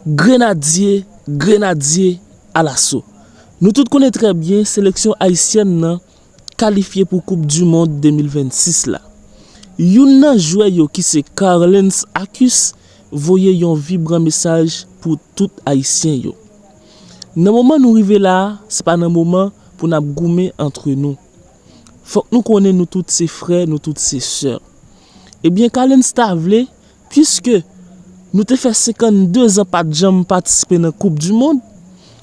Grenadier à l'assaut. Nous tous connaissons très bien sélection haïtienne qualifiée pour Coupe du Monde 2026 là. Yon nan joueur yo qui c'est Carlens Acus voyez yon vibrant message pour tout haïtien yo. Nan moment nous rive là, c'est pas un moment pour nous goumer entre nous. Faut que nous connaissons nous tous ses frères, nous toutes ses sœurs. Eh bien Carlens ta vle puisque nous te fait 52 ans pas de jamais participer dans la Coupe du Monde.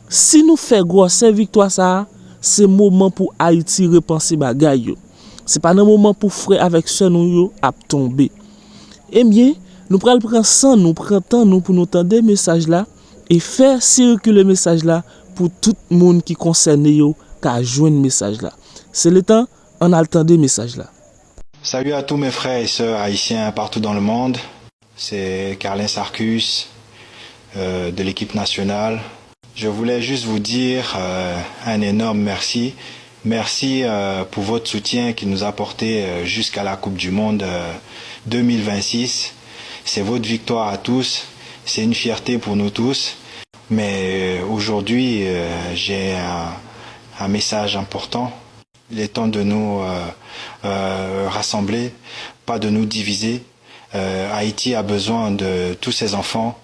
Si nous faisons grosse victoire ça, c'est moment pour Haïti repenser bagay yo. C'est pas un moment pour frère avec sœur nous yo à tomber. Eh bien, nous pral prendre sang, nous prend temps nous pour nous entendre message là et faire circuler le message là pour tout le monde qui concerne yo qu'a joindre message là. C'est le temps on a le temps des messages là. Salut à tous mes frères et sœurs haïtiens partout dans le monde. C'est Carlens Arcus de l'équipe nationale. Je voulais juste vous dire un énorme merci. Merci pour votre soutien qui nous a porté jusqu'à la Coupe du Monde 2026. C'est votre victoire à tous. C'est une fierté pour nous tous. Mais aujourd'hui, j'ai un message important. Il est temps de nous rassembler, pas de nous diviser. Haïti a besoin de tous ces enfants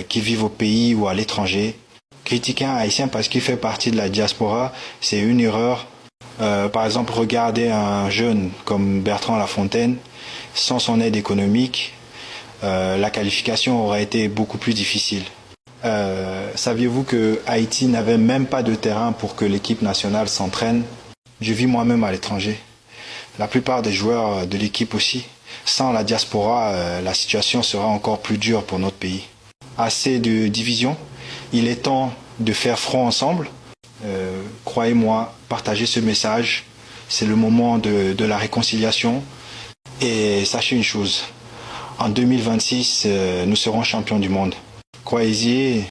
qui vivent au pays ou à l'étranger. Critiquer un Haïtien parce qu'il fait partie de la diaspora, c'est une erreur. Par exemple, regardez un jeune comme Bertrand Lafontaine, sans son aide économique, la qualification aurait été beaucoup plus difficile. Saviez-vous que Haïti n'avait même pas de terrain pour que l'équipe nationale s'entraîne? Je vis moi-même à l'étranger. La plupart des joueurs de l'équipe aussi. Sans la diaspora, la situation sera encore plus dure pour notre pays. Assez de divisions. Il est temps de faire front ensemble. Croyez-moi, partagez ce message. C'est le moment de la réconciliation. Et sachez une chose, en 2026, nous serons champions du monde. Croyez-y,